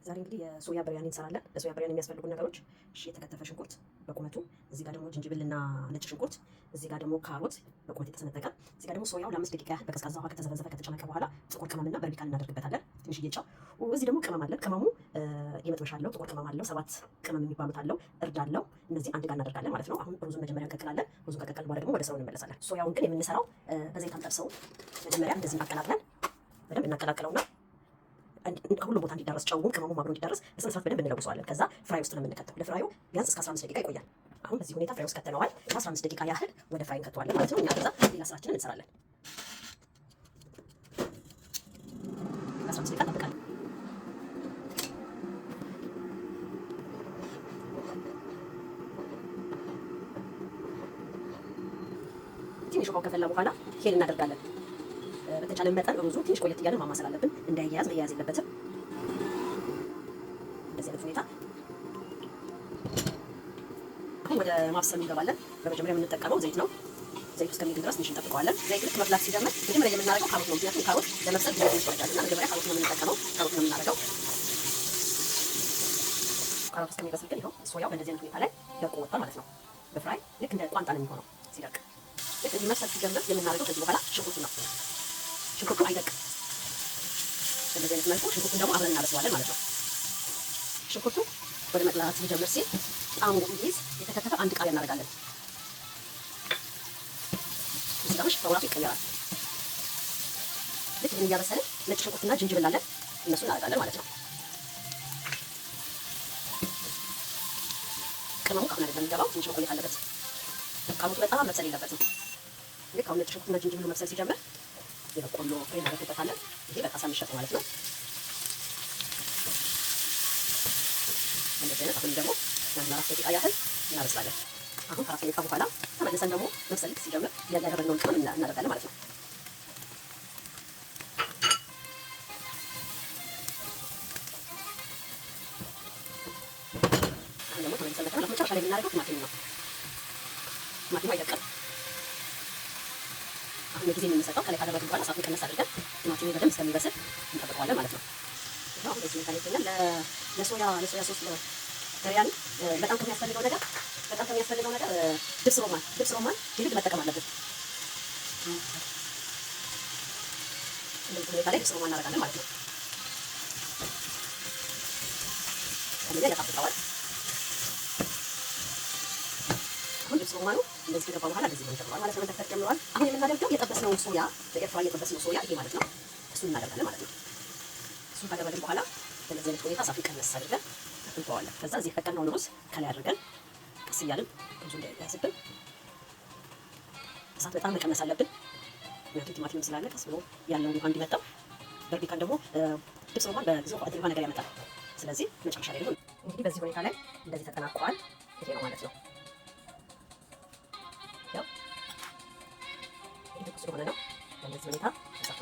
ዛሬ እንግዲህ የሶያ ብሪያኒ እንሰራለን። ለሶያ ብሪያኒ የሚያስፈልጉ ነገሮች እሺ፣ የተከተፈ ሽንኩርት በቁመቱ፣ እዚህ ጋር ደግሞ ዝንጅብልና ነጭ ሽንኩርት፣ እዚህ ጋር ደግሞ ካሮት በቁመት የተሰነጠቀ፣ እዚህ ጋር ደግሞ ሶያው ለ5 ደቂቃ ያህል በቀዝቃዛ ውሃ ከተዘፈዘፈ ከተጨመቀ በኋላ ጥቁር ቅመምና በርቢካን እናደርግበታለን። ትንሽዬ ጨው። እዚህ ደግሞ ቅመም አለን። ቅመሙ የመጥበሻ አለው፣ ጥቁር ቅመም አለው፣ 7 ቅመም የሚባሉት አለው፣ እርድ አለው። እነዚህ አንድ ጋር እናደርጋለን ማለት ነው። አሁን ሩዙን መጀመሪያ እንቀቅላለን። ሩዙን ከቀቀልን በኋላ ደግሞ ወደ ስራው እንመለሳለን። ሶያውን ግን የምንሰራው በዘይት አንጠብሰው። መጀመሪያ እንደዚህ እናቀላቅለን፣ በደንብ እናቀላቅለውና ከሁሉም ቦታ እንዲዳረስ ጨውም ቅመሙም አብሮ እንዲዳረስ በስነ ስርዓት በደንብ እንለውሰዋለን። ከዛ ፍራይ ውስጥ ነው የምንከተው። ለፍራዩ ቢያንስ እስከ 15 ደቂቃ ይቆያል። አሁን በዚህ ሁኔታ ፍራይ ውስጥ ከተነዋል። 15 ደቂቃ ያህል ወደ ፍራይ እንከተዋለን ማለት ነው። እኛ ከዛ ሌላ ስራችንን እንሰራለን። 15 ደቂቃ እንጠብቃለን። ትንሽ ውሃው ከፈላ በኋላ ሄል እናደርጋለን። በተቻለ መጠን ሩዙ ትንሽ ቆየት እያለን ማማሰል አለብን። እንዳይያያዝ መያያዝ የለበትም። እንደዚህ አይነት ሁኔታ አሁን ወደ ማብሰሉ እንገባለን። በመጀመሪያ የምንጠቀመው ዘይት ነው። ዘይቱ እስከሚግል ድረስ ትንሽ እንጠብቀዋለን። ዘይት ልክ መፍላት ሲጀምር መጀመሪያ የምናደርገው ካሮት ነው። ምክንያቱም ካሮት ለመብሰል ብዙ ይፈጃል እና መጀመሪያ ካሮት ነው የምንጠቀመው። ካሮት ነው የምናደርገው። ካሮት እስከሚበስል ግን ይኸው ሶያው በእንደዚህ አይነት ሁኔታ ላይ ደርቆ ወጥቷል ማለት ነው። በፍራይ ልክ እንደ ቋንጣ ነው የሚሆነው ሲደርቅ። ልክ መብሰል ሲጀምር የምናደርገው ከዚህ በኋላ ሽንኩርቱ ነው። ሽንኩርቱ አይደቅም። በዚህ አይነት መልኩ ሽንኩርቱን ደግሞ አብረን እናበስለዋለን ማለት ነው። ሽንኩርቱ ወደ መቅላት ሲጀምር ሲል ጣዕሙ እንዲይዝ የተከተፈ አንድ ቃሪያ እናደርጋለን። ሲታመሽ በራሱ ይቀየራል። ልክ ግን እያበሰልን ነጭ ሽንኩርትና ዝንጅብል አለን፣ እነሱን እናደርጋለን ማለት ነው። ቅመሙ ካሁን አይደለም የሚገባው፣ ትንሽ መቆየት አለበት። ካሮቱ በጣም መብሰል የለበትም። ልክ አሁን ነጭ ሽንኩርትና ዝንጅብሉ መብሰል ሲጀምር የበቆሎ ፍሬ እናደርግበታለን። ይሄ በጣሳ የሚሸጥ ማለት ነው። እንደዚህ አይነት አሁን ደግሞ ለ4 ደቂቃ ያህል እናበስላለን። አሁን ከ4 ደቂቃ በኋላ ተመልሰን ደግሞ መብሰል ሲጀምር ያደረግነውን ቅመም እናደርጋለን ማለት ነው። አሁን ደግሞ ተመልሰን በተመለከተ መጨረሻ ላይ የምናደርገው ቲማቲም ነው። ቲማቲሙ አይደቅም። አሁን ጊዜ የምንሰጠው ከላይ ካደረግን በኋላ እሳቱን ቀነስ አድርገን ቲማቲሙ በደንብ እስከሚበስል እንጠብቀዋለን ማለት ነው። አሁን በዚህ ሁኔታ ላይ ይገኛል። ለሶያ ሶስ ብሪያኒ በጣም ከሚያስፈልገው ነገር ድብስ ሮማን ይልቅ መጠቀም አለብን። እንደዚህ ሁኔታ ላይ ድብስ ሮማን እናደርጋለን ማለት ነው። ከዚያ ያጣፍጠዋል። አሁን ድብስ ሮማኑ እንደዚህ ከገባ በኋላ እንደዚህ ነው ጀምሯል ማለት ነው። መንተክተክ ጀምሯል። አሁን የምናደርገው የጠበስነው ሶያ በኤርፍራይ የጠበስነው ሶያ ይሄ ማለት ነው። እሱን እናደርጋለን ማለት ነው። እሱን ካደረግን በኋላ በዚህ አይነት ሁኔታ እሳቱን ቀነስ አድርገን እንተዋለን። ከዛ እዚህ የቀቀልነውን ሩዝ ከላይ አድርገን ቀስ እያልን ሩዙ እንዳይያዝብን እሳት በጣም መቀነስ አለብን። ምክንያቱም ቲማቲም ስላለ ቀስ ብሎ ያለውን ውሃ እንዲመጣው፣ በርቢካን ደግሞ ድብስ ሮማን በጊዜው ውሃ ነገር ያመጣል። ስለዚህ መጨረሻ ላይ ደግሞ እንግዲህ በዚህ ሁኔታ ላይ እንደዚህ ተጠናቋል። ይሄ ነው ማለት ነው። ያው ይሄ ስለሆነ ነው በዚህ ሁኔታ ተሰፋ